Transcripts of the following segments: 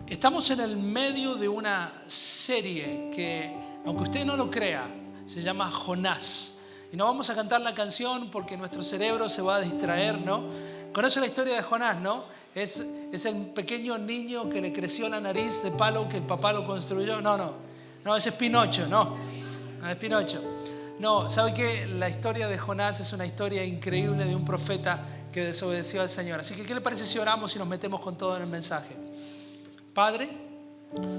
Estamos en el medio de una serie que, aunque usted no lo crea, se llama Jonás. Y no vamos a cantar la canción porque nuestro cerebro se va a distraer, ¿no? ¿Conoce la historia de Jonás, no? Es el pequeño niño que le creció la nariz de palo que el papá lo construyó. No, ese es Pinocho, no es Pinocho. No, ¿sabe qué? La historia de Jonás es una historia increíble de un profeta que desobedeció al Señor. Así que, ¿qué le parece si oramos y nos metemos con todo en el mensaje? Padre,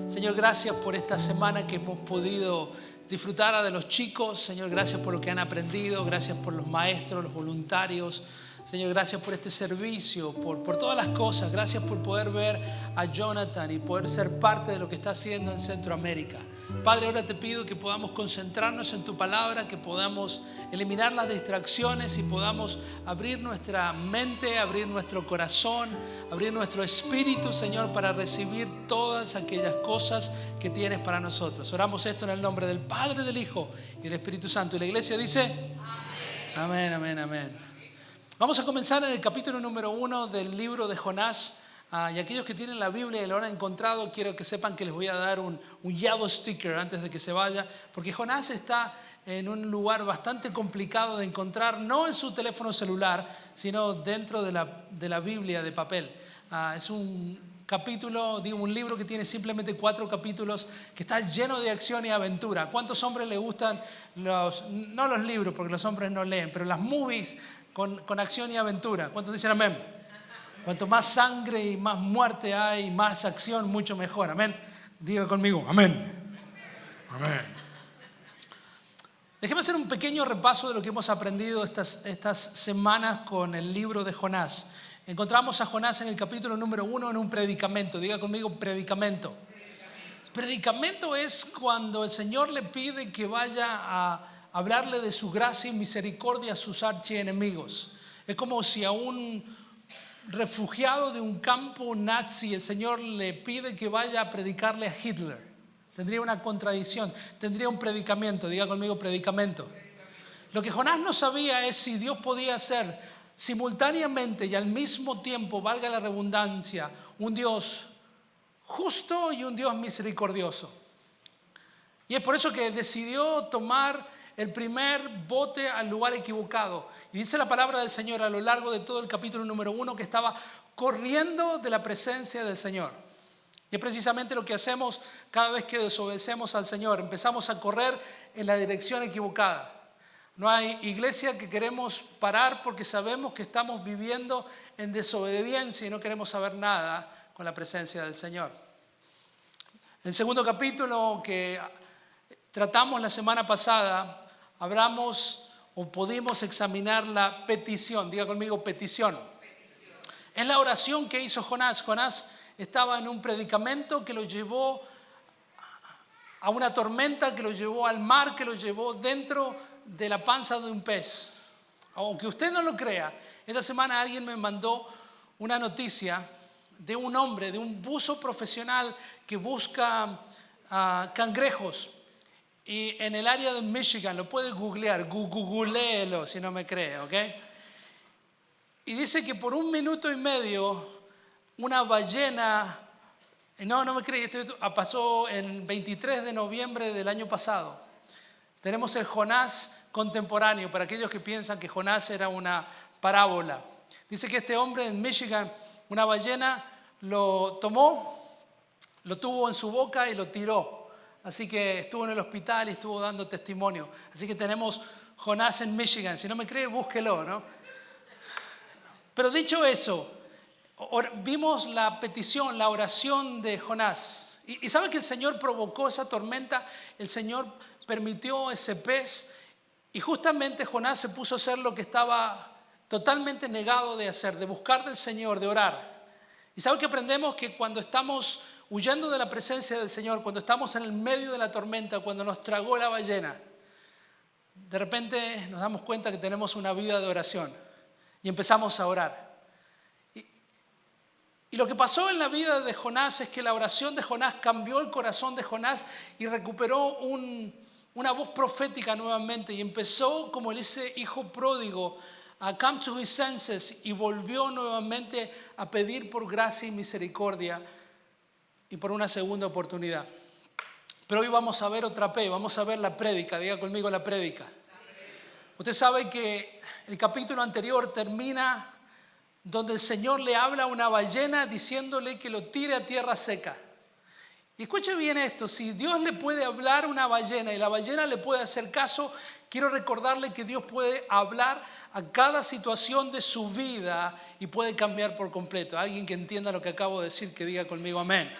Señor, gracias por esta semana que hemos podido disfrutar de los chicos. Señor, gracias por lo que han aprendido. Gracias por los maestros, los voluntarios. Señor, gracias por este servicio, por todas las cosas. Gracias por poder ver a Jonathan y poder ser parte de lo que está haciendo en Centroamérica. Padre, ahora te pido que podamos concentrarnos en tu palabra, que podamos eliminar las distracciones y podamos abrir nuestra mente, abrir nuestro corazón, abrir nuestro espíritu, Señor, para recibir todas aquellas cosas que tienes para nosotros. Oramos esto en el nombre del Padre, del Hijo y del Espíritu Santo. Y la iglesia dice: amén, amén, amén. Vamos a comenzar en el capítulo número 1 del libro de Jonás. Y aquellos que tienen la Biblia y lo han encontrado, quiero que sepan que les voy a dar un yellow sticker antes de que se vaya, porque Jonás está en un lugar bastante complicado de encontrar, no en su teléfono celular, sino dentro de la Biblia de papel. Es un capítulo, un libro que tiene simplemente 4 capítulos, que está lleno de acción y aventura. ¿Cuántos hombres les gustan no los libros, porque los hombres no leen, pero las movies con acción y aventura? ¿Cuántos dicen amén? Cuanto más sangre y más muerte hay, más acción, mucho mejor. Amén. Diga conmigo, amén. Amén. Déjeme hacer un pequeño repaso de lo que hemos aprendido estas semanas con el libro de Jonás. Encontramos a Jonás en el capítulo número 1 en un predicamento. Diga conmigo, predicamento. Predicamento es cuando el Señor le pide que vaya a hablarle de su gracia y misericordia a sus archienemigos. Es como si a un refugiado de un campo nazi el Señor le pide que vaya a predicarle a Hitler. Tendría una contradicción, tendría un predicamento. Diga conmigo, predicamento. Lo que Jonás no sabía es si Dios podía ser simultáneamente y al mismo tiempo, valga la redundancia, un Dios justo y un Dios misericordioso. Y es por eso que decidió tomar el primer bote al lugar equivocado. Y dice la palabra del Señor a lo largo de todo el capítulo número 1 que estaba corriendo de la presencia del Señor. Y es precisamente lo que hacemos cada vez que desobedecemos al Señor. Empezamos a correr en la dirección equivocada. No hay iglesia que queremos parar porque sabemos que estamos viviendo en desobediencia y no queremos saber nada con la presencia del Señor. El segundo capítulo que tratamos la semana pasada, hablamos o pudimos examinar la petición. Diga conmigo, petición. Es la oración que hizo Jonás. Jonás estaba en un predicamento que lo llevó a una tormenta, que lo llevó al mar, que lo llevó dentro de la panza de un pez. Aunque usted no lo crea, esta semana alguien me mandó una noticia de un hombre, de un buzo profesional que busca cangrejos. Y en el área de Michigan, lo puede googlear, googleelo si no me cree, ¿ok? Y dice que por 1 minuto y medio, una ballena, no me cree, esto pasó el 23 de noviembre del año pasado. Tenemos el Jonás contemporáneo, para aquellos que piensan que Jonás era una parábola. Dice que este hombre en Michigan, una ballena lo tomó, lo tuvo en su boca y lo tiró. Así que estuvo en el hospital y estuvo dando testimonio. Así que tenemos Jonás en Michigan. Si no me cree, búsquelo, ¿no? Pero dicho eso, vimos la petición, la oración de Jonás. Y ¿sabe que el Señor provocó esa tormenta? El Señor permitió ese pez. Y justamente Jonás se puso a hacer lo que estaba totalmente negado de hacer, de buscar del Señor, de orar. Y ¿sabe que aprendemos? Que cuando estamos huyendo de la presencia del Señor, cuando estamos en el medio de la tormenta, cuando nos tragó la ballena, de repente nos damos cuenta que tenemos una vida de oración y empezamos a orar. Y lo que pasó en la vida de Jonás es que la oración de Jonás cambió el corazón de Jonás y recuperó una voz profética nuevamente y empezó como ese hijo pródigo a come to his senses y volvió nuevamente a pedir por gracia y misericordia y por una segunda oportunidad. Pero hoy vamos a ver otra P, vamos a ver la prédica, diga conmigo la prédica. Usted sabe que el capítulo anterior termina donde el Señor le habla a una ballena diciéndole que lo tire a tierra seca. Y escuche bien esto, si Dios le puede hablar a una ballena y la ballena le puede hacer caso, quiero recordarle que Dios puede hablar a cada situación de su vida y puede cambiar por completo. Alguien que entienda lo que acabo de decir, que diga conmigo amén.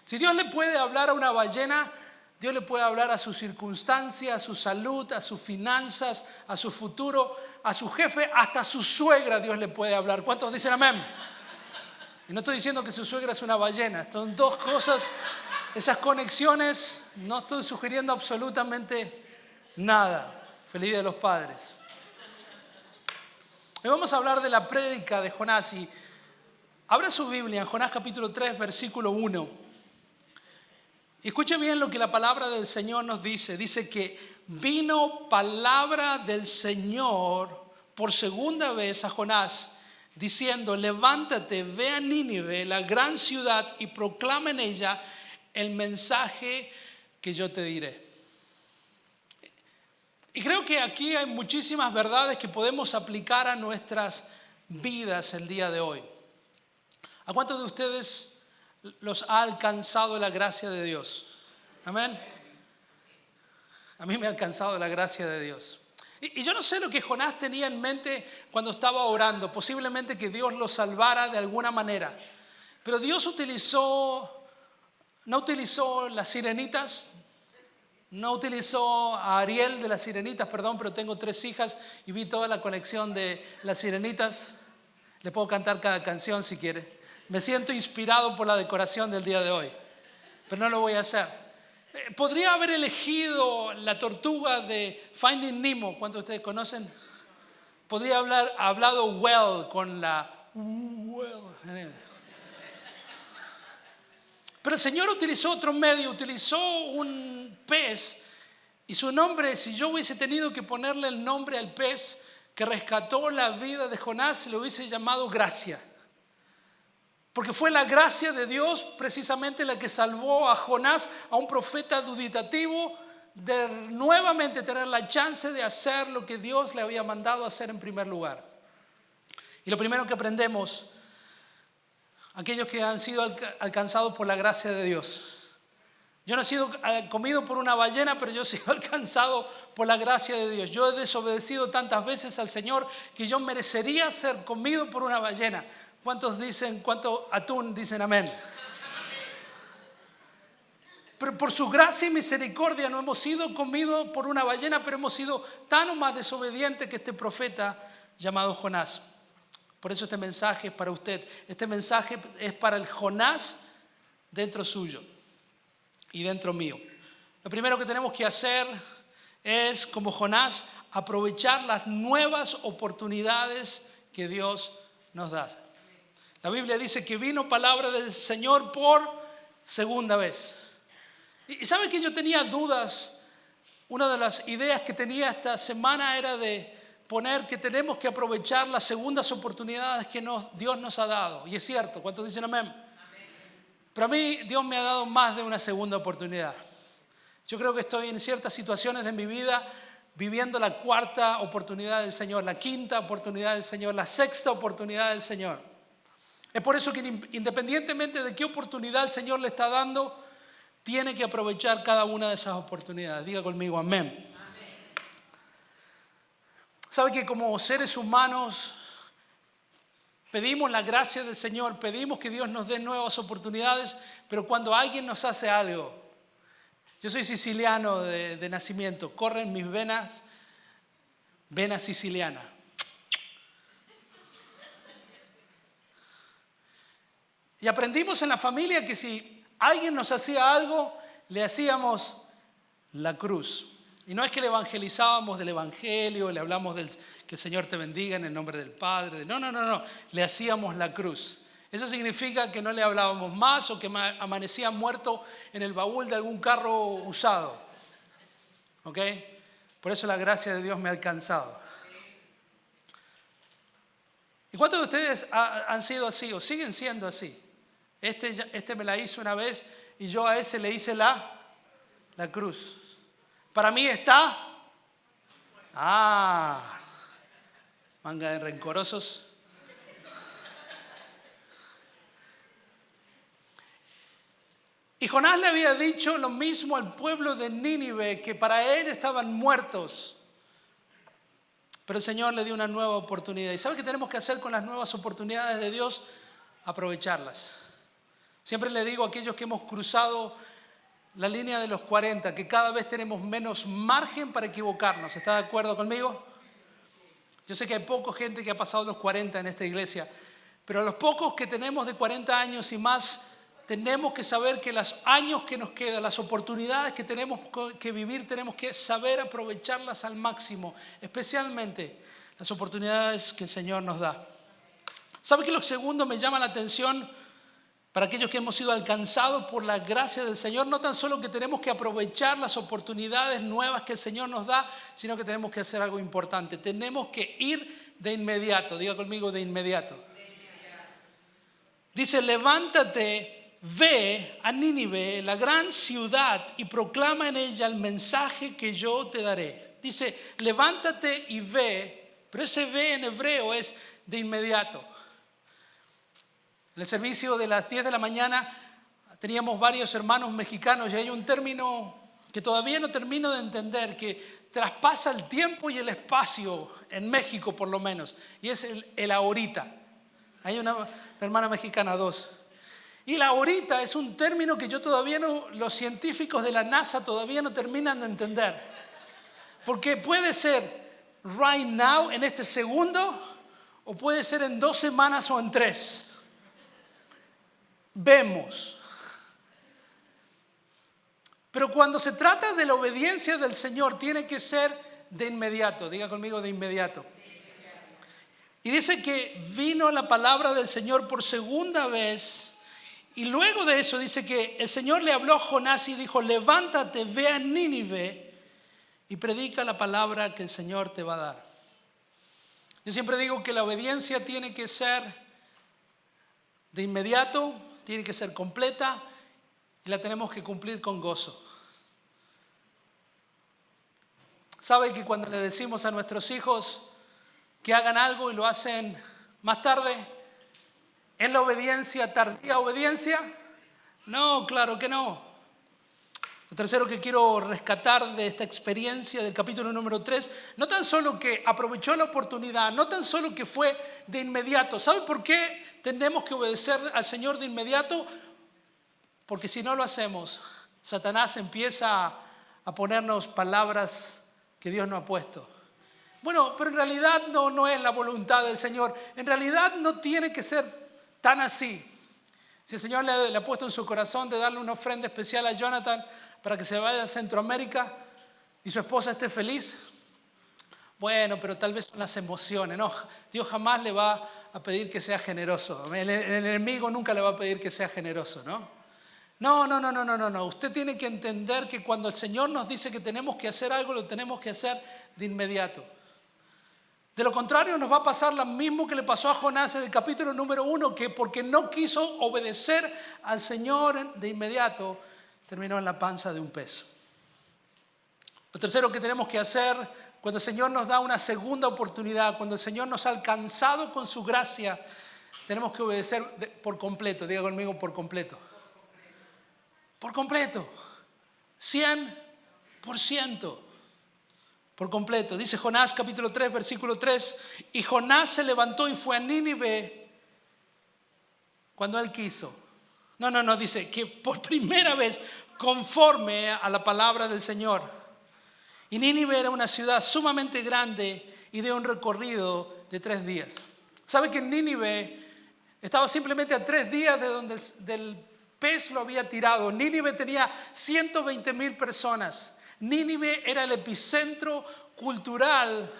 Si Dios le puede hablar a una ballena, Dios le puede hablar a su circunstancia, a su salud, a sus finanzas, a su futuro, a su jefe, hasta a su suegra Dios le puede hablar. ¿Cuántos dicen amén? Y no estoy diciendo que su suegra es una ballena, son dos cosas, esas conexiones, no estoy sugiriendo absolutamente nada. Feliz Día de los Padres. Hoy vamos a hablar de la prédica de Jonás y abra su Biblia en Jonás capítulo 3, versículo 1. Y escuche bien lo que la palabra del Señor nos dice. Dice que vino palabra del Señor por segunda vez a Jonás, diciendo: levántate, ve a Nínive, la gran ciudad, y proclama en ella el mensaje que yo te diré. Y creo que aquí hay muchísimas verdades que podemos aplicar a nuestras vidas el día de hoy. ¿A cuántos de ustedes los ha alcanzado la gracia de Dios? Amén. A mí me ha alcanzado la gracia de Dios. Y yo no sé lo que Jonás tenía en mente cuando estaba orando. Posiblemente que Dios lo salvara de alguna manera. Pero Dios no utilizó las sirenitas. No utilizó a Ariel de las sirenitas, perdón, pero tengo 3 hijas y vi toda la colección de las sirenitas. Le puedo cantar cada canción si quiere. Me siento inspirado por la decoración del día de hoy, pero no lo voy a hacer. Podría haber elegido la tortuga de Finding Nemo. ¿Cuántos de ustedes conocen? Podría haber hablado Well con la Well. Pero el Señor utilizó otro medio, utilizó un pez y su nombre, si yo hubiese tenido que ponerle el nombre al pez que rescató la vida de Jonás, lo hubiese llamado gracia. Porque fue la gracia de Dios precisamente la que salvó a Jonás, a un profeta duditativo, de nuevamente tener la chance de hacer lo que Dios le había mandado hacer en primer lugar. Y lo primero que aprendemos, aquellos que han sido alcanzados por la gracia de Dios. Yo no he sido comido por una ballena, pero yo he sido alcanzado por la gracia de Dios. Yo he desobedecido tantas veces al Señor que yo merecería ser comido por una ballena. ¿Cuánto atún dicen amén? Pero por su gracia y misericordia no hemos sido comidos por una ballena, pero hemos sido tan o más desobedientes que este profeta llamado Jonás. Por eso este mensaje es para usted. Este mensaje es para el Jonás dentro suyo y dentro mío. Lo primero que tenemos que hacer es, como Jonás, aprovechar las nuevas oportunidades que Dios nos da. La Biblia dice que vino palabra del Señor por segunda vez. Y ¿sabe que yo tenía dudas? Una de las ideas que tenía esta semana era de poner que tenemos que aprovechar las segundas oportunidades que Dios nos ha dado. Y es cierto, ¿cuántos dicen amén? Pero a mí Dios me ha dado más de una segunda oportunidad. Yo creo que estoy en ciertas situaciones de mi vida viviendo la 4ª oportunidad del Señor, la 5ª oportunidad del Señor, la 6ª oportunidad del Señor. Es por eso que independientemente de qué oportunidad el Señor le está dando, tiene que aprovechar cada una de esas oportunidades. Diga conmigo amén. ¿Sabe que como seres humanos pedimos la gracia del Señor, pedimos que Dios nos dé nuevas oportunidades, pero cuando alguien nos hace algo, yo soy siciliano de nacimiento, corren mis venas sicilianas. Y aprendimos en la familia que si alguien nos hacía algo, le hacíamos la cruz. Y no es que le evangelizábamos del evangelio, le hablamos que el Señor te bendiga en el nombre del Padre. No. Le hacíamos la cruz. Eso significa que no le hablábamos más o que amanecía muerto en el baúl de algún carro usado. ¿Ok? Por eso la gracia de Dios me ha alcanzado. ¿Y cuántos de ustedes han sido así o siguen siendo así? Este me la hizo una vez y yo a ese le hice la cruz. Para mí está... manga de rencorosos. Y Jonás le había dicho lo mismo al pueblo de Nínive, que para él estaban muertos. Pero el Señor le dio una nueva oportunidad. ¿Y sabe qué tenemos que hacer con las nuevas oportunidades de Dios? Aprovecharlas. Siempre le digo a aquellos que hemos cruzado la línea de los 40, que cada vez tenemos menos margen para equivocarnos. ¿Está de acuerdo conmigo? Yo sé que hay poca gente que ha pasado los 40 en esta iglesia, pero a los pocos que tenemos de 40 años y más, tenemos que saber que los años que nos quedan, las oportunidades que tenemos que vivir, tenemos que saber aprovecharlas al máximo, especialmente las oportunidades que el Señor nos da. ¿Sabe qué? Lo segundo me llama la atención para aquellos que hemos sido alcanzados por la gracia del Señor? No tan solo que tenemos que aprovechar las oportunidades nuevas que el Señor nos da, sino que tenemos que hacer algo importante. Tenemos que ir de inmediato. Diga conmigo, de inmediato. Dice, levántate. Ve a Nínive, la gran ciudad, y proclama en ella el mensaje que yo te daré. Dice, levántate y ve, pero ese ve en hebreo es de inmediato. En el servicio de las 10 de la mañana teníamos varios hermanos mexicanos y hay un término que todavía no termino de entender, que traspasa el tiempo y el espacio, en México por lo menos, y es el ahorita. Hay una hermana mexicana, 2. Y la ahorita es un término que los científicos de la NASA todavía no terminan de entender. Porque puede ser right now, en este segundo, o puede ser en 2 semanas o en 3. Vemos. Pero cuando se trata de la obediencia del Señor, tiene que ser de inmediato. Diga conmigo, de inmediato. Y dice que vino la palabra del Señor por segunda vez. Y luego de eso dice que el Señor le habló a Jonás y dijo, levántate, ve a Nínive y predica la palabra que el Señor te va a dar. Yo siempre digo que la obediencia tiene que ser de inmediato, tiene que ser completa y la tenemos que cumplir con gozo. ¿Sabe que cuando le decimos a nuestros hijos que hagan algo y lo hacen más tarde, ¿es la obediencia tardía obediencia? No, claro que no. Lo tercero que quiero rescatar de esta experiencia del capítulo número 3, no tan solo que aprovechó la oportunidad, no tan solo que fue de inmediato. ¿Sabe por qué tenemos que obedecer al Señor de inmediato? Porque si no lo hacemos, Satanás empieza a ponernos palabras que Dios no ha puesto. Bueno, pero en realidad no es la voluntad del Señor. En realidad no tiene que ser tan así. Si el Señor le ha puesto en su corazón de darle una ofrenda especial a Jonathan para que se vaya a Centroamérica y su esposa esté feliz, bueno, pero tal vez son las emociones. No, Dios jamás le va a pedir que sea generoso. El enemigo nunca le va a pedir que sea generoso, ¿no? No. Usted tiene que entender que cuando el Señor nos dice que tenemos que hacer algo, lo tenemos que hacer de inmediato. De lo contrario, nos va a pasar lo mismo que le pasó a Jonás en el capítulo número 1, que porque no quiso obedecer al Señor de inmediato, terminó en la panza de un pez. Lo tercero que tenemos que hacer cuando el Señor nos da una segunda oportunidad, cuando el Señor nos ha alcanzado con su gracia, tenemos que obedecer por completo. Diga conmigo, por completo. Por completo. 100%. Por completo. Dice Jonás capítulo 3 versículo 3, y Jonás se levantó y fue a Nínive cuando él quiso. No, dice que por primera vez conforme a la palabra del Señor. Y Nínive era una ciudad sumamente grande y de un recorrido de 3 días. ¿Sabe que Nínive estaba simplemente a 3 días de donde del pez lo había tirado? Nínive tenía 120,000 personas. Nínive era el epicentro cultural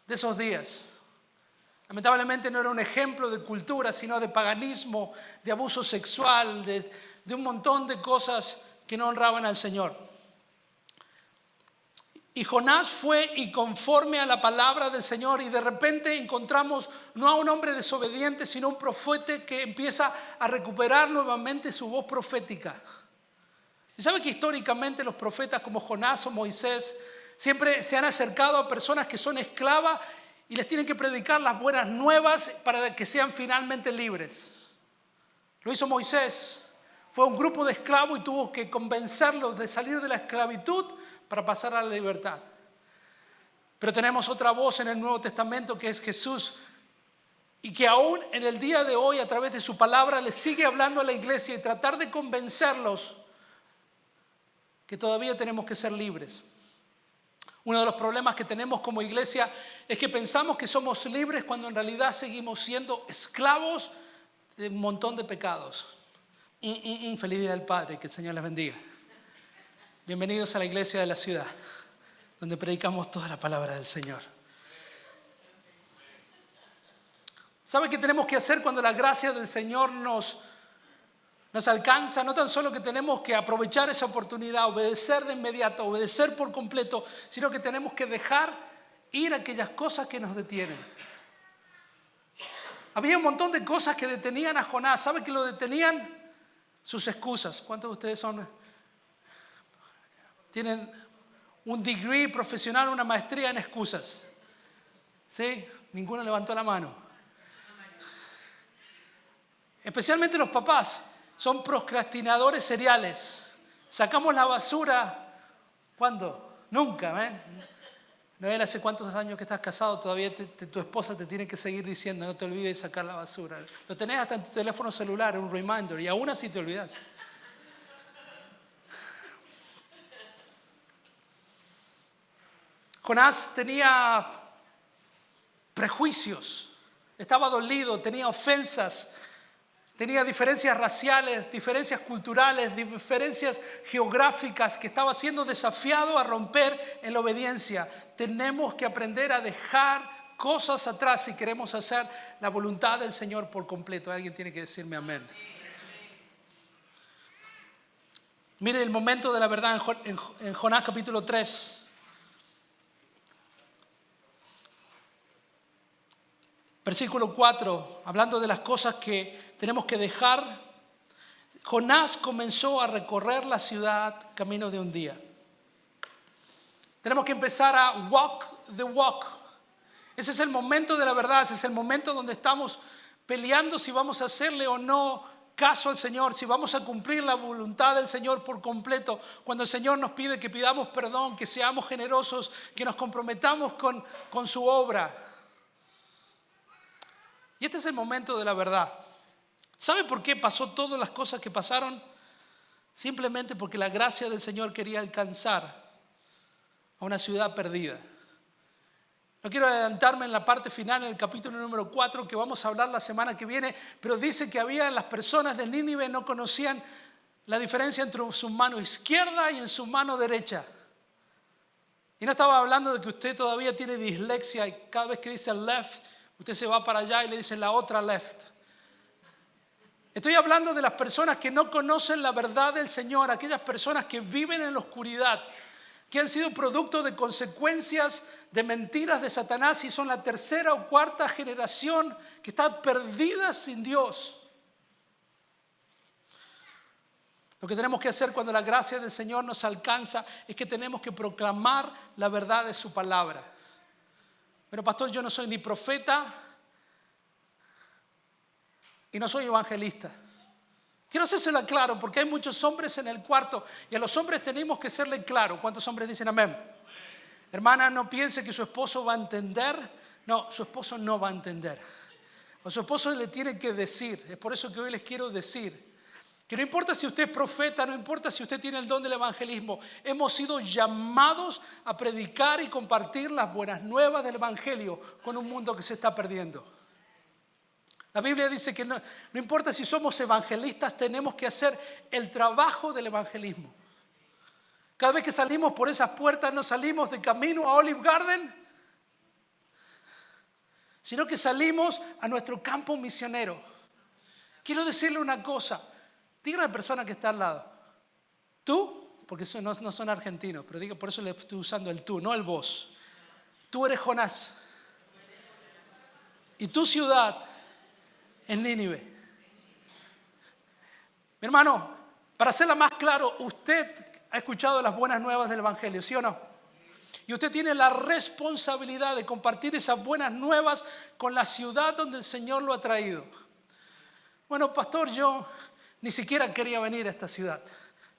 de esos días. Lamentablemente no era un ejemplo de cultura, sino de paganismo, de abuso sexual, de un montón de cosas que no honraban al Señor. Y Jonás fue y conforme a la palabra del Señor, y de repente encontramos no a un hombre desobediente, sino un profeta que empieza a recuperar nuevamente su voz profética. ¿Y sabe que históricamente los profetas como Jonás o Moisés siempre se han acercado a personas que son esclavas y les tienen que predicar las buenas nuevas para que sean finalmente libres? Lo hizo Moisés. Fue un grupo de esclavos y tuvo que convencerlos de salir de la esclavitud para pasar a la libertad. Pero tenemos otra voz en el Nuevo Testamento que es Jesús, y que aún en el día de hoy a través de su palabra le sigue hablando a la iglesia y tratar de convencerlos que todavía tenemos que ser libres. Uno de los problemas que tenemos como iglesia es que pensamos que somos libres cuando en realidad seguimos siendo esclavos de un montón de pecados. Feliz Día del Padre, que el Señor les bendiga. Bienvenidos a la iglesia de la ciudad, donde predicamos toda la palabra del Señor. ¿Sabe qué tenemos que hacer cuando la gracia del Señor nos alcanza? No tan solo que tenemos que aprovechar esa oportunidad, obedecer de inmediato, obedecer por completo, sino que tenemos que dejar ir aquellas cosas que nos detienen. Había un montón de cosas que detenían a Jonás. ¿Sabe qué lo detenían? Sus excusas. ¿Cuántos de ustedes tienen un degree profesional, una maestría en excusas? ¿Sí? Ninguno levantó la mano. Especialmente los papás son procrastinadores seriales. Sacamos la basura. ¿Cuándo? Nunca. Noel, ¿hace cuántos años que estás casado? Todavía tu esposa te tiene que seguir diciendo no te olvides de sacar la basura. Lo tenés hasta en tu teléfono celular, un reminder, y aún así te olvidas. Jonás tenía prejuicios, estaba dolido, tenía ofensas, tenía diferencias raciales, diferencias culturales, diferencias geográficas que estaba siendo desafiado a romper en la obediencia. Tenemos que aprender a dejar cosas atrás si queremos hacer la voluntad del Señor por completo. Alguien tiene que decirme amén. Mire el momento de la verdad en Jonás capítulo 3. Versículo 4, hablando de las cosas que tenemos que dejar. Jonás comenzó a recorrer la ciudad camino de un día. Tenemos que empezar a walk the walk. Ese es el momento de la verdad, ese es el momento donde estamos peleando si vamos a hacerle o no caso al Señor, si vamos a cumplir la voluntad del Señor por completo. Cuando el Señor nos pide que pidamos perdón, que seamos generosos, que nos comprometamos con su obra. Y este es el momento de la verdad. ¿Sabe por qué pasó todas las cosas que pasaron? Simplemente porque la gracia del Señor quería alcanzar a una ciudad perdida. No quiero adelantarme en la parte final, en el capítulo número 4, que vamos a hablar la semana que viene, pero dice que las personas de Nínive no conocían la diferencia entre su mano izquierda y en su mano derecha. Y no estaba hablando de que usted todavía tiene dislexia y cada vez que dice left, usted se va para allá y le dice la otra left. Estoy hablando de las personas que no conocen la verdad del Señor, aquellas personas que viven en la oscuridad, que han sido producto de consecuencias de mentiras de Satanás y son la tercera o cuarta generación que está perdida sin Dios. Lo que tenemos que hacer cuando la gracia del Señor nos alcanza es que tenemos que proclamar la verdad de su palabra. Pero pastor, yo no soy ni profeta y no soy evangelista. Quiero hacérselo claro porque hay muchos hombres en el cuarto y a los hombres tenemos que serle claro. ¿Cuántos hombres dicen amén? Hermana, no piense que su esposo va a entender. No, su esposo no va a entender. A su esposo le tiene que decir. Es por eso que hoy les quiero decir que no importa si usted es profeta, no importa si usted tiene el don del evangelismo, hemos sido llamados a predicar y compartir las buenas nuevas del evangelio con un mundo que se está perdiendo. La Biblia dice que no importa si somos evangelistas, tenemos que hacer el trabajo del evangelismo. Cada vez que salimos por esas puertas no salimos de camino a Olive Garden, sino que salimos a nuestro campo misionero. Quiero decirle una cosa. Dígale a la persona que está al lado. Tú porque no son argentinos, pero digo, por eso le estoy usando el tú, no el vos. Tú eres Jonás. Y tu ciudad es Nínive. Mi hermano, para hacerla más claro, usted ha escuchado las buenas nuevas del Evangelio, ¿sí o no? Y usted tiene la responsabilidad de compartir esas buenas nuevas con la ciudad donde el Señor lo ha traído. Bueno, pastor, yo ni siquiera quería venir a esta ciudad.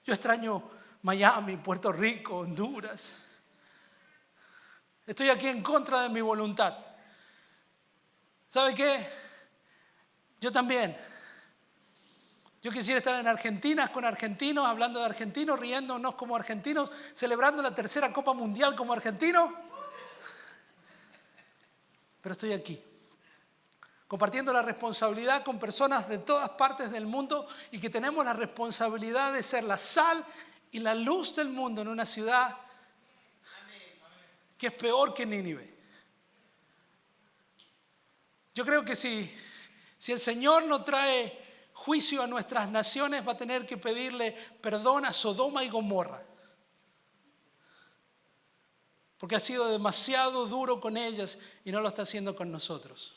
Yo extraño Miami, Puerto Rico, Honduras. Estoy aquí en contra de mi voluntad. ¿Sabe qué? Yo también. Yo quisiera estar en Argentina con argentinos, hablando de argentinos, riéndonos como argentinos, celebrando la tercera Copa Mundial como argentino. Pero estoy aquí, compartiendo la responsabilidad con personas de todas partes del mundo y que tenemos la responsabilidad de ser la sal y la luz del mundo en una ciudad que es peor que Nínive. Yo creo que si el Señor no trae juicio a nuestras naciones, va a tener que pedirle perdón a Sodoma y Gomorra, porque ha sido demasiado duro con ellas y no lo está haciendo con nosotros.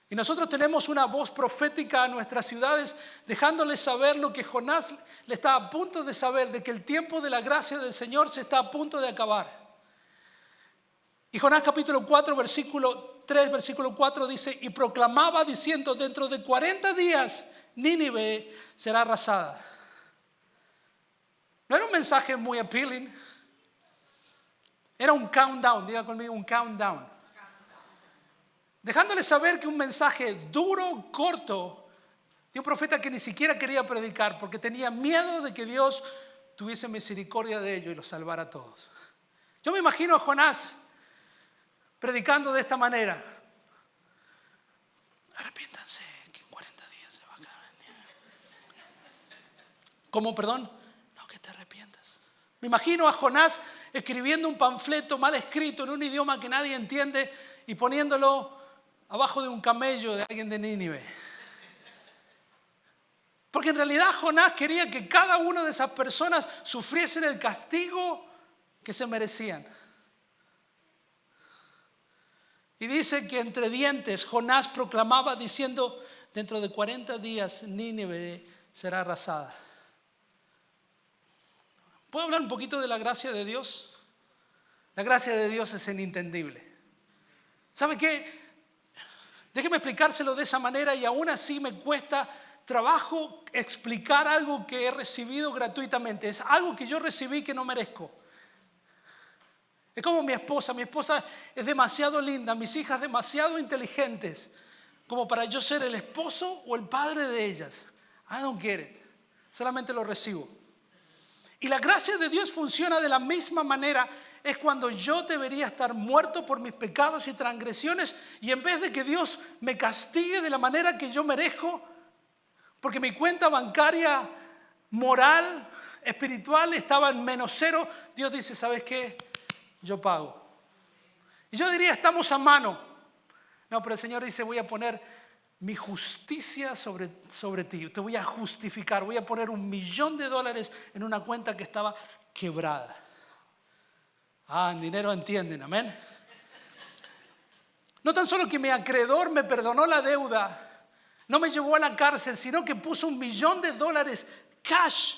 Y nosotros tenemos una voz profética a nuestras ciudades, dejándoles saber lo que Jonás le está a punto de saber, de que el tiempo de la gracia del Señor se está a punto de acabar. Y Jonás capítulo 4, versículo 3, versículo 4 dice: y proclamaba diciendo, dentro de 40 días Nínive será arrasada. No era un mensaje muy appealing, era un countdown, diga conmigo, un countdown. Dejándole saber que un mensaje duro, corto, de un profeta que ni siquiera quería predicar porque tenía miedo de que Dios tuviese misericordia de ellos y los salvara a todos. Yo me imagino a Jonás predicando de esta manera: arrepiéntanse, que en 40 días se va a acabar. ¿Cómo, perdón? No, que te arrepientas. Me imagino a Jonás escribiendo un panfleto mal escrito en un idioma que nadie entiende y poniéndolo abajo de un camello de alguien de Nínive. Porque en realidad Jonás quería que cada una de esas personas sufriesen el castigo que se merecían. Y dice que entre dientes Jonás proclamaba diciendo: dentro de 40 días Nínive será arrasada. ¿Puedo hablar un poquito de la gracia de Dios? La gracia de Dios es inintendible. ¿Sabe qué? Déjeme explicárselo de esa manera, y aún así me cuesta trabajo explicar algo que he recibido gratuitamente. Es algo que yo recibí que no merezco. Es como mi esposa es demasiado linda, mis hijas demasiado inteligentes como para yo ser el esposo o el padre de ellas. I don't get it. Solamente lo recibo. Y la gracia de Dios funciona de la misma manera. Es cuando yo debería estar muerto por mis pecados y transgresiones, y en vez de que Dios me castigue de la manera que yo merezco, porque mi cuenta bancaria moral, espiritual estaba en -0, Dios dice: ¿sabes qué? Yo pago. Y yo diría: estamos a mano. No, pero el Señor dice: voy a poner mi justicia sobre ti. Te voy a justificar. Voy a poner $1 millón en una cuenta que estaba quebrada. En dinero entienden, amén. No tan solo que mi acreedor me perdonó la deuda, no me llevó a la cárcel, sino que puso $1 millón cash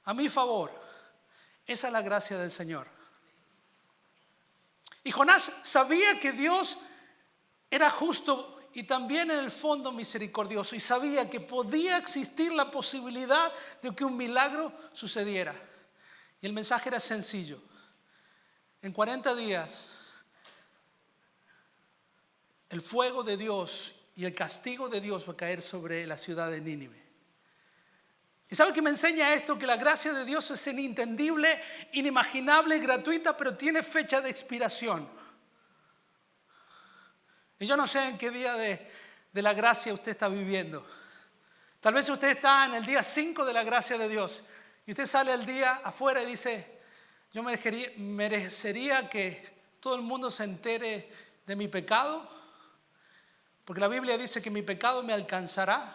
a mi favor. Esa es la gracia del Señor. Y Jonás sabía que Dios era justo y también en el fondo misericordioso, y sabía que podía existir la posibilidad de que un milagro sucediera. Y el mensaje era sencillo: en 40 días el fuego de Dios y el castigo de Dios va a caer sobre la ciudad de Nínive. ¿Y sabe qué me enseña esto? Que la gracia de Dios es inintendible, inimaginable, gratuita, pero tiene fecha de expiración. Y yo no sé en qué día de la gracia usted está viviendo. Tal vez usted está en el día 5 de la gracia de Dios, y usted sale al día afuera y dice: yo merecería que todo el mundo se entere de mi pecado, porque la Biblia dice que mi pecado me alcanzará.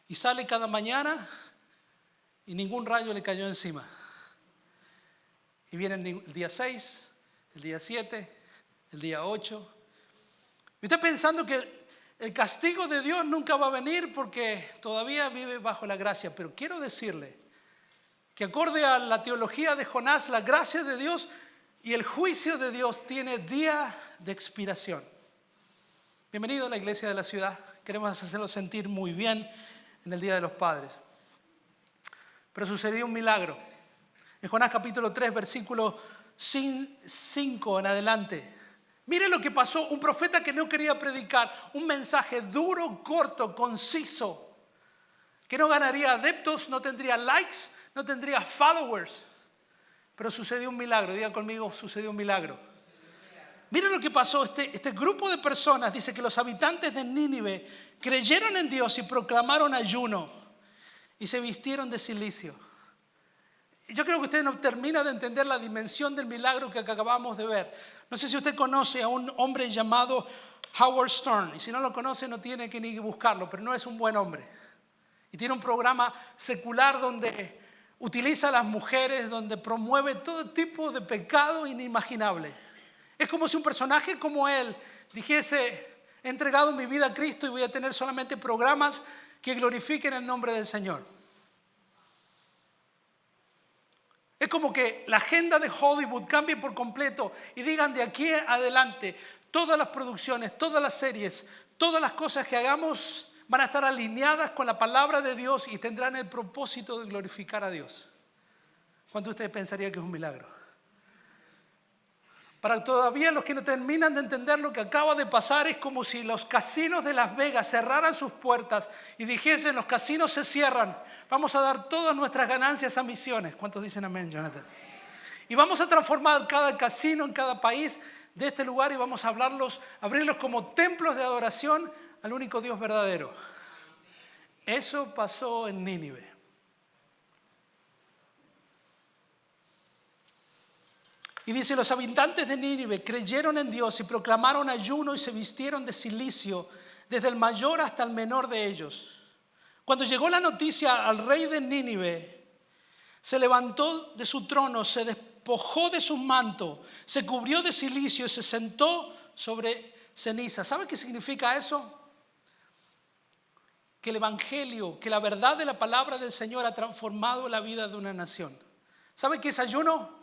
Y sale cada mañana y ningún rayo le cayó encima. Y viene el día 6, el día 7, el día 8. Y usted pensando que el castigo de Dios nunca va a venir porque todavía vive bajo la gracia. Pero quiero decirle que acorde a la teología de Jonás, la gracia de Dios y el juicio de Dios tiene día de expiración. Bienvenido a la iglesia de la ciudad. Queremos hacerlo sentir muy bien en el Día de los Padres. Pero sucedió un milagro. En Jonás capítulo 3, versículo 5 en adelante. Mire lo que pasó. Un profeta que no quería predicar un mensaje duro, corto, conciso, que no ganaría adeptos, no tendría likes, no tendría followers. Pero sucedió un milagro. Diga conmigo, sucedió un milagro. Miren lo que pasó. Este grupo de personas dice que los habitantes de Nínive creyeron en Dios y proclamaron ayuno y se vistieron de cilicio. Yo creo que usted no termina de entender la dimensión del milagro que acabamos de ver. No sé si usted conoce a un hombre llamado Howard Stern. Y si no lo conoce no tiene que ni buscarlo, pero no es un buen hombre. Y tiene un programa secular donde utiliza a las mujeres, donde promueve todo tipo de pecado inimaginable. Es como si un personaje como él dijese: he entregado mi vida a Cristo y voy a tener solamente programas que glorifiquen el nombre del Señor. Es como que la agenda de Hollywood cambie por completo y digan: de aquí adelante todas las producciones, todas las series, todas las cosas que hagamos van a estar alineadas con la palabra de Dios y tendrán el propósito de glorificar a Dios. ¿Cuánto usted pensaría que es un milagro? Para todavía los que no terminan de entender lo que acaba de pasar, es como si los casinos de Las Vegas cerraran sus puertas y dijesen: los casinos se cierran, vamos a dar todas nuestras ganancias a misiones. ¿Cuántos dicen amén, Jonathan? Y vamos a transformar cada casino en cada país de este lugar y vamos a abrirlos como templos de adoración al único Dios verdadero. Eso pasó en Nínive. Y dice: los habitantes de Nínive creyeron en Dios y proclamaron ayuno y se vistieron de cilicio, desde el mayor hasta el menor de ellos. Cuando llegó la noticia al rey de Nínive, se levantó de su trono, se despojó de su manto, se cubrió de cilicio y se sentó sobre ceniza. ¿Sabe qué significa eso? Que el evangelio, que la verdad de la palabra del Señor ha transformado la vida de una nación. ¿Sabe qué es ayuno?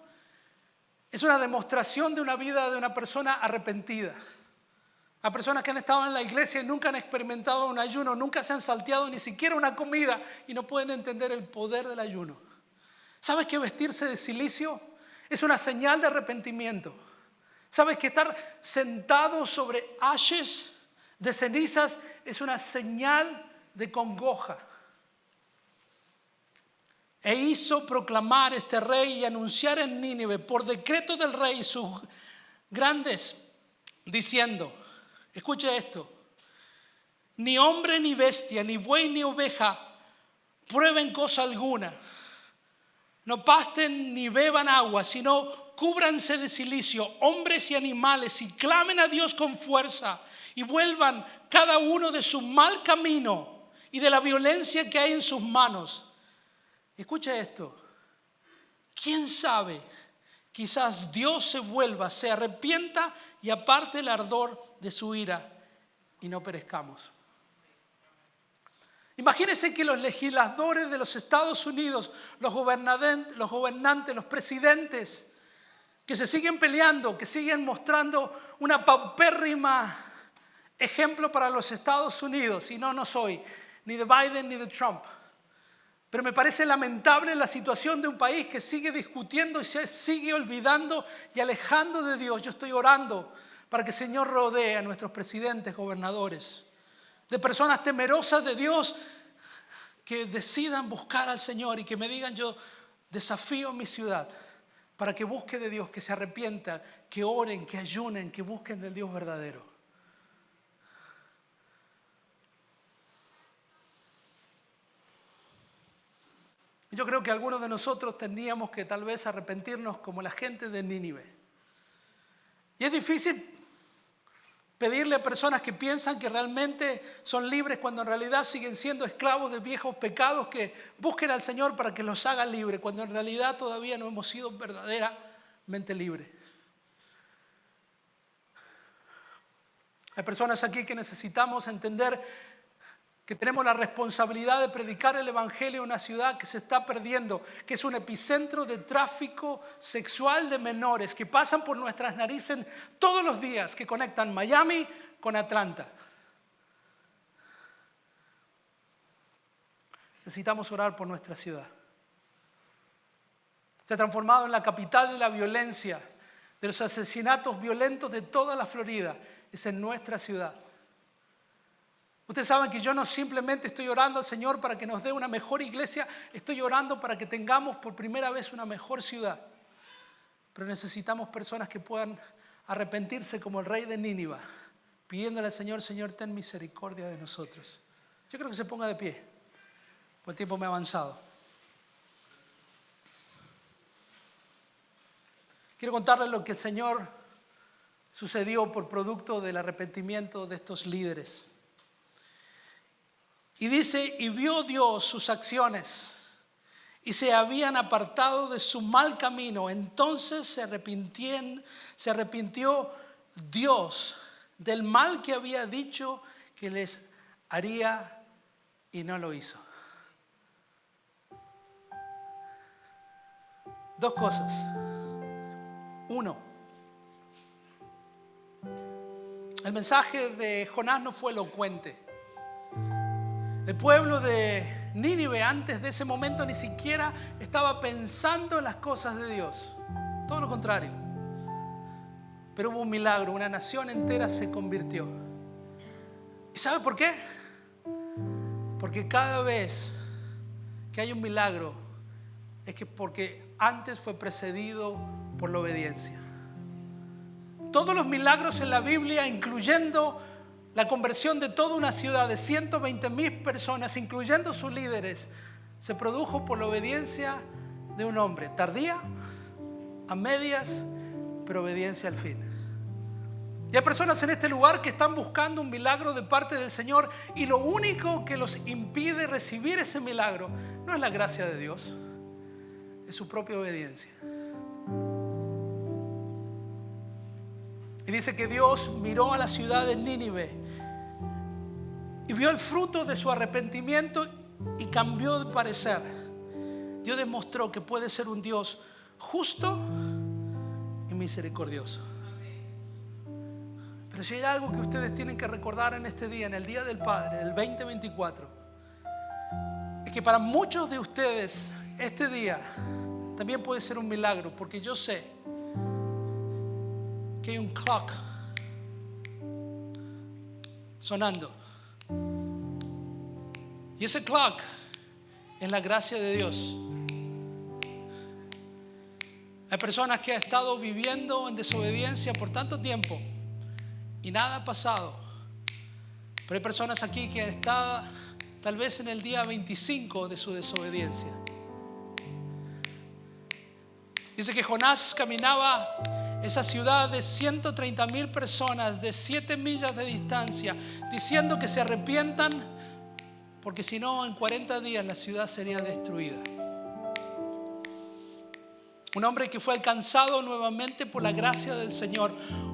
Es una demostración de una vida de una persona arrepentida. A personas que han estado en la iglesia y nunca han experimentado un ayuno, nunca se han salteado ni siquiera una comida y no pueden entender el poder del ayuno. ¿Sabes que vestirse de cilicio es una señal de arrepentimiento? ¿Sabes que estar sentado sobre ashes de cenizas es una señal de congoja? E hizo proclamar este rey y anunciar en Nínive por decreto del rey sus grandes, diciendo: escuche esto, ni hombre ni bestia, ni buey ni oveja prueben cosa alguna, no pasten ni beban agua, sino cúbranse de cilicio, hombres y animales, y clamen a Dios con fuerza, y vuelvan cada uno de su mal camino y de la violencia que hay en sus manos. Escucha esto. ¿Quién sabe? Quizás Dios se vuelva, se arrepienta y aparte el ardor de su ira y no perezcamos. Imagínense que los legisladores de los Estados Unidos, los gobernantes, los presidentes, que se siguen peleando, que siguen mostrando una paupérrima ejemplo para los Estados Unidos. Y no soy ni de Biden ni de Trump. Pero me parece lamentable la situación de un país que sigue discutiendo y se sigue olvidando y alejando de Dios. Yo estoy orando para que el Señor rodee a nuestros presidentes, gobernadores, de personas temerosas de Dios que decidan buscar al Señor y que me digan: yo desafío a mi ciudad para que busque de Dios, que se arrepienta, que oren, que ayunen, que busquen del Dios verdadero. Yo creo que algunos de nosotros tendríamos que tal vez arrepentirnos como la gente de Nínive. Y es difícil Pedirle a personas que piensan que realmente son libres cuando en realidad siguen siendo esclavos de viejos pecados, que busquen al Señor para que los haga libres, cuando en realidad todavía no hemos sido verdaderamente libres. Hay personas aquí que necesitamos entender que tenemos la responsabilidad de predicar el evangelio en una ciudad que se está perdiendo, que es un epicentro de tráfico sexual de menores que pasan por nuestras narices todos los días, que conectan Miami con Atlanta. Necesitamos orar por nuestra ciudad. Se ha transformado en la capital de la violencia, de los asesinatos violentos de toda la Florida. Es en nuestra ciudad. Ustedes saben que yo no simplemente estoy orando al Señor para que nos dé una mejor iglesia, estoy orando para que tengamos por primera vez una mejor ciudad. Pero necesitamos personas que puedan arrepentirse como el rey de Nínive, pidiéndole al Señor, Señor, ten misericordia de nosotros. Yo creo que se ponga de pie, porque el tiempo me ha avanzado. Quiero contarles lo que el Señor sucedió por producto del arrepentimiento de estos líderes. Y dice, y vio Dios sus acciones y se habían apartado de su mal camino. Entonces se arrepintió Dios del mal que había dicho que les haría y no lo hizo. Dos cosas. Uno, el mensaje de Jonás no fue elocuente. El pueblo de Nínive antes de ese momento ni siquiera estaba pensando en las cosas de Dios. Todo lo contrario. Pero hubo un milagro, una nación entera se convirtió. ¿Y sabe por qué? Porque cada vez que hay un milagro es que porque antes fue precedido por la obediencia. Todos los milagros en la Biblia, incluyendo la conversión de toda una ciudad de 120,000 personas, incluyendo sus líderes, se produjo por la obediencia de un hombre. Tardía, a medias, pero obediencia al fin. Y hay personas en este lugar que están buscando un milagro de parte del Señor y lo único que los impide recibir ese milagro no es la gracia de Dios, es su propia obediencia. Y dice que Dios miró a la ciudad de Nínive y vio el fruto de su arrepentimiento y cambió de parecer. Dios demostró que puede ser un Dios justo y misericordioso. Pero si hay algo que ustedes tienen que recordar en este día, en el Día del Padre, del 2024, es que para muchos de ustedes este día también puede ser un milagro, porque yo sé que hay un clock sonando. Y ese clock es la gracia de Dios. Hay personas que han estado viviendo en desobediencia por tanto tiempo y nada ha pasado. Pero hay personas aquí que están tal vez en el día 25 de su desobediencia. Dice que Jonás caminaba esa ciudad de 130,000 personas de 7 millas de distancia, diciendo que se arrepientan, porque si no, en 40 días la ciudad sería destruida. Un hombre que fue alcanzado nuevamente por la gracia del Señor,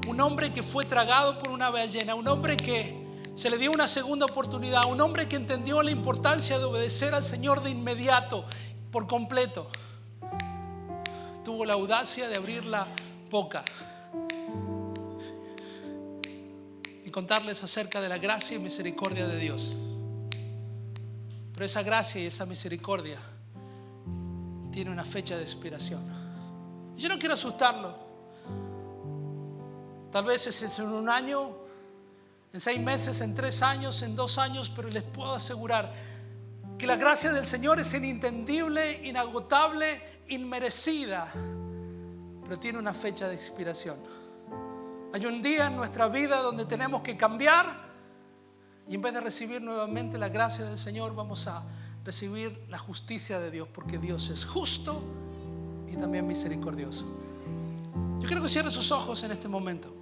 un hombre que fue tragado por una ballena, un hombre que se le dio una segunda oportunidad, un hombre que entendió la importancia de obedecer al Señor de inmediato, por completo. Tuvo la audacia de abrir la boca y contarles acerca de la gracia y misericordia de Dios. Pero esa gracia y esa misericordia tiene una fecha de expiración. Yo no quiero asustarlo. Tal vez es en un año, en 6 meses, en 3 años, en 2 años, pero les puedo asegurar que la gracia del Señor es inintendible, inagotable, inmerecida, pero tiene una fecha de expiración. Hay un día en nuestra vida donde tenemos que cambiar y en vez de recibir nuevamente la gracia del Señor, vamos a recibir la justicia de Dios, porque Dios es justo y también misericordioso. Yo quiero que cierre sus ojos en este momento.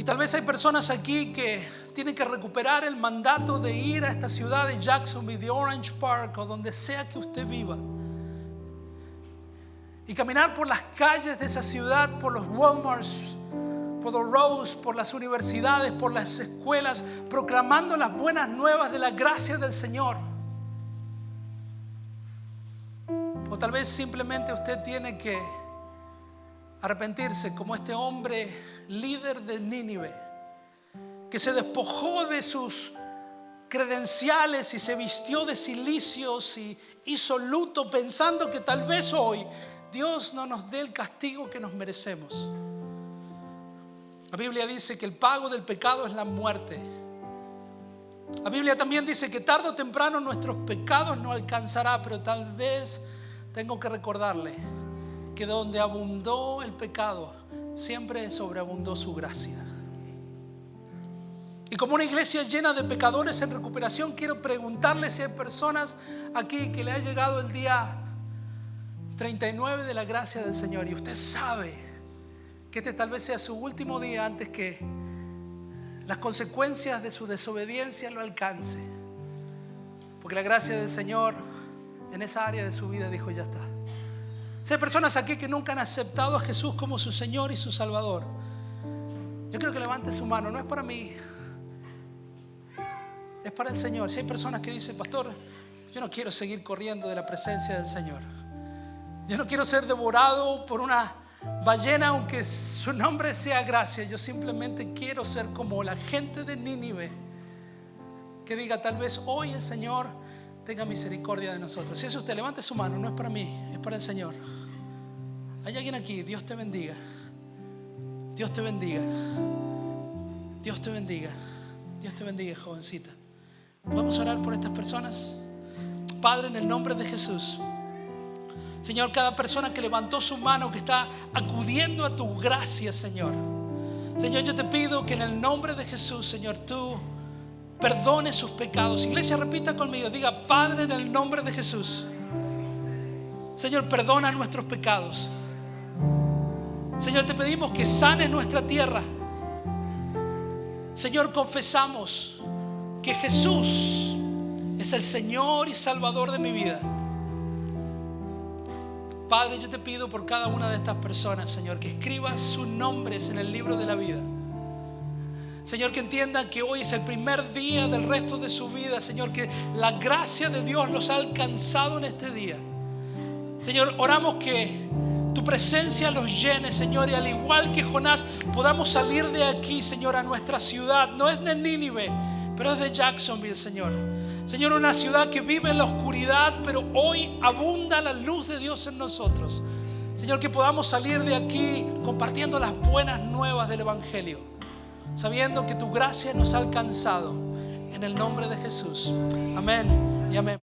Y tal vez hay personas aquí que tienen que recuperar el mandato de ir a esta ciudad de Jacksonville, de Orange Park o donde sea que usted viva, y caminar por las calles de esa ciudad, por los Walmarts, por los Rose, por las universidades, por las escuelas, proclamando las buenas nuevas de la gracia del Señor. O tal vez simplemente usted tiene que arrepentirse como este hombre líder de Nínive, que se despojó de sus credenciales y se vistió de cilicios y hizo luto pensando que tal vez hoy Dios no nos dé el castigo que nos merecemos. La Biblia dice que el pago del pecado es la muerte. La Biblia también dice que tarde o temprano nuestros pecados nos alcanzará, pero tal vez tengo que recordarle que donde abundó el pecado, siempre sobreabundó su gracia. Y como una iglesia llena de pecadores en recuperación, quiero preguntarle si hay personas aquí que le ha llegado el día 39 de la gracia del Señor y usted sabe que este tal vez sea su último día antes que las consecuencias de su desobediencia lo alcance, porque la gracia del Señor en esa área de su vida dijo: ya está. Si hay personas aquí que nunca han aceptado a Jesús como su Señor y su Salvador, yo quiero que levante su mano. No es para mí, es para el Señor. Si hay personas que dicen: pastor, yo no quiero seguir corriendo de la presencia del Señor, yo no quiero ser devorado por una ballena aunque su nombre sea gracia, yo simplemente quiero ser como la gente de Nínive, que diga: tal vez hoy el Señor tenga misericordia de nosotros. Si es usted, levante su mano. No es para mí, es para el Señor. Hay alguien aquí. Dios te bendiga. Dios te bendiga. Dios te bendiga. Dios te bendiga, jovencita. Vamos a orar por estas personas. Padre, en el nombre de Jesús, Señor, cada persona que levantó su mano, que está acudiendo a tu gracia, Señor, yo te pido que en el nombre de Jesús, Señor, tú perdones sus pecados. Iglesia, repita conmigo, diga: Padre, en el nombre de Jesús, Señor, perdona nuestros pecados. Señor, te pedimos que sanes nuestra tierra. Señor, confesamos que Jesús es el Señor y Salvador de mi vida. Padre, yo te pido por cada una de estas personas, Señor, que escribas sus nombres en el libro de la vida. Señor, que entiendan que hoy es el primer día del resto de su vida. Señor, que la gracia de Dios los ha alcanzado en este día. Señor, oramos que tu presencia los llene, Señor, y al igual que Jonás podamos salir de aquí, Señor, a nuestra ciudad. No es de Nínive, pero es de Jacksonville, Señor. Señor, una ciudad que vive en la oscuridad, pero hoy abunda la luz de Dios en nosotros. Señor, que podamos salir de aquí compartiendo las buenas nuevas del Evangelio, sabiendo que tu gracia nos ha alcanzado. En el nombre de Jesús. Amén y amén.